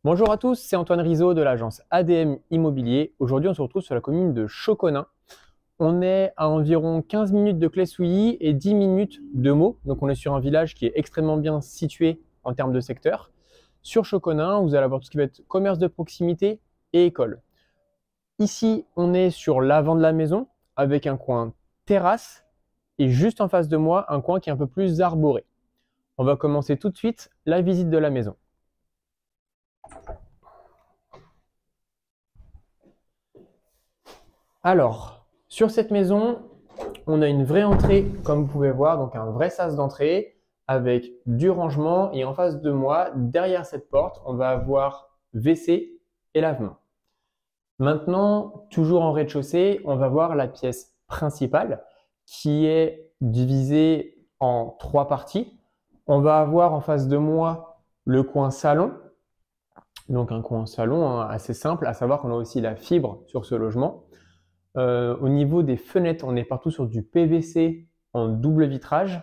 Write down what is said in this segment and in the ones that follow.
Bonjour à tous, c'est Antoine Rizzo de l'agence ADM Immobilier. Aujourd'hui, on se retrouve sur la commune de Choconin. On est à environ 15 minutes de Claye-Souilly et 10 minutes de Meaux. Donc, on est sur un village qui est extrêmement bien situé en termes de secteur. Sur Choconin, vous allez avoir tout ce qui va être commerce de proximité et école. Ici, on est sur l'avant de la maison avec un coin terrasse et juste en face de moi, un coin qui est un peu plus arboré. On va commencer tout de suite la visite de la maison. Alors, sur cette maison, on a une vraie entrée, comme vous pouvez voir, donc un vrai sas d'entrée avec du rangement. Et en face de moi, derrière cette porte, on va avoir WC et lavement. Maintenant, toujours en rez-de-chaussée, on va voir la pièce principale qui est divisée en 3 parties. On va avoir en face de moi le coin salon. Donc un coin salon assez simple, à savoir qu'on a aussi la fibre sur ce logement. Au niveau des fenêtres, on est partout sur du PVC en double vitrage.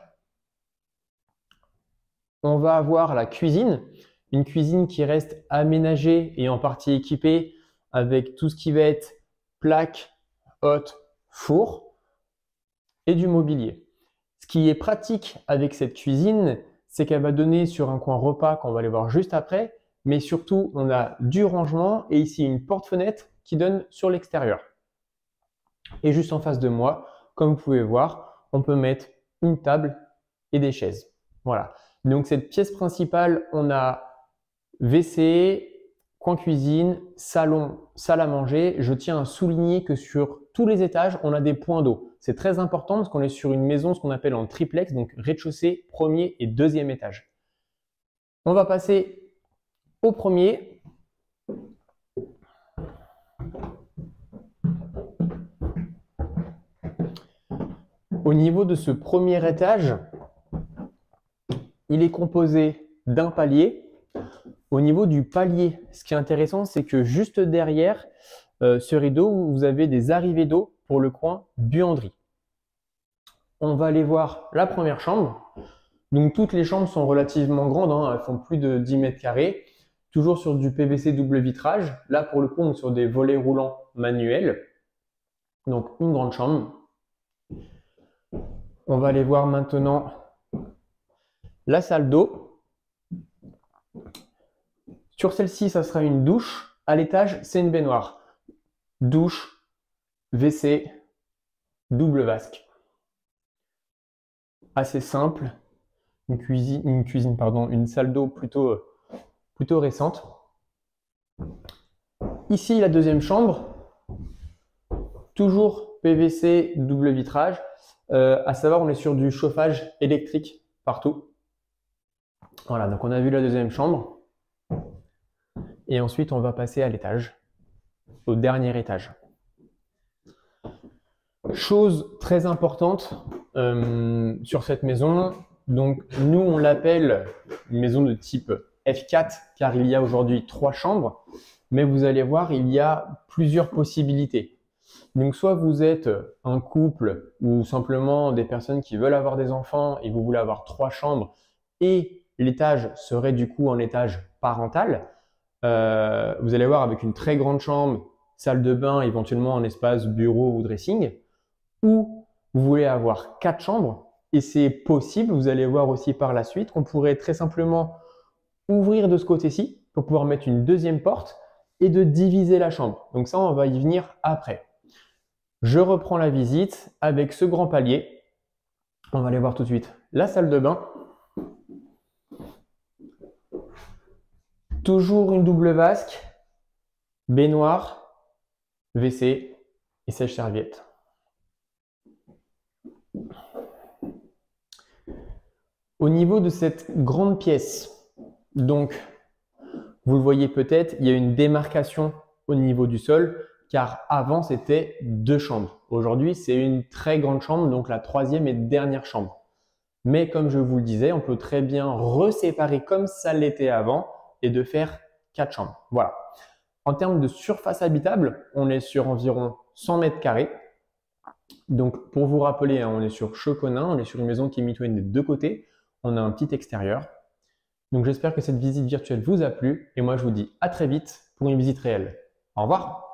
On va avoir la cuisine, une cuisine qui reste aménagée et en partie équipée avec tout ce qui va être plaque, hotte, four et du mobilier. Ce qui est pratique avec cette cuisine, c'est qu'elle va donner sur un coin repas qu'on va aller voir juste après, mais surtout on a du rangement et ici une porte-fenêtre qui donne sur l'extérieur. Et juste en face de moi, comme vous pouvez voir, on peut mettre une table et des chaises. Voilà. Donc cette pièce principale, on a WC, coin cuisine, salon, salle à manger. Je tiens à souligner que sur tous les étages, on a des points d'eau. C'est très important parce qu'on est sur une maison, ce qu'on appelle en triplex, donc rez-de-chaussée, premier et deuxième étage. On va passer au premier. Au niveau de ce premier étage, il est composé d'un palier. Au niveau du palier, ce qui est intéressant, c'est que juste derrière ce rideau, vous avez des arrivées d'eau pour le coin buanderie. On va aller voir la première chambre. Donc toutes les chambres sont relativement grandes, hein, elles font plus de 10 mètres carrés. Toujours sur du PVC double vitrage. Là, pour le coup, on est sur des volets roulants manuels. Donc une grande chambre. On va aller voir maintenant la salle d'eau. Sur celle-ci, ça sera une douche. À l'étage, c'est une baignoire. Douche, WC, double vasque. Assez simple. Une salle d'eau plutôt récente. Ici, la deuxième chambre. Toujours PVC double vitrage. À savoir, on est sur du chauffage électrique partout. Voilà, donc on a vu la deuxième chambre. Et ensuite, on va passer à l'étage, au dernier étage. Chose très importante sur cette maison, donc nous on l'appelle une maison de type F4 car il y a aujourd'hui 3 chambres, mais vous allez voir, il y a plusieurs possibilités. Donc soit vous êtes un couple ou simplement des personnes qui veulent avoir des enfants et vous voulez avoir 3 chambres et l'étage serait du coup un étage parental. Vous allez voir avec une très grande chambre, salle de bain, éventuellement un espace bureau ou dressing, ou vous voulez avoir 4 chambres et c'est possible, vous allez voir aussi par la suite, on pourrait très simplement ouvrir de ce côté-ci pour pouvoir mettre une deuxième porte et de diviser la chambre. Donc ça, on va y venir après. Je reprends la visite avec ce grand palier. On va aller voir tout de suite la salle de bain. Toujours une double vasque, baignoire, WC et sèche-serviette. Au niveau de cette grande pièce, donc vous le voyez peut-être, il y a une démarcation au niveau du sol car avant c'était 2 chambres. Aujourd'hui c'est une très grande chambre, donc la troisième et dernière chambre. Mais comme je vous le disais, on peut très bien reséparer comme ça l'était avant et de faire 4 chambres. Voilà. En termes de surface habitable, on est sur environ 100 mètres carrés. Donc pour vous rappeler, on est sur Choconin, on est sur une maison qui est mitoyenne des deux côtés. On a un petit extérieur. Donc j'espère que cette visite virtuelle vous a plu et moi je vous dis à très vite pour une visite réelle. Au revoir!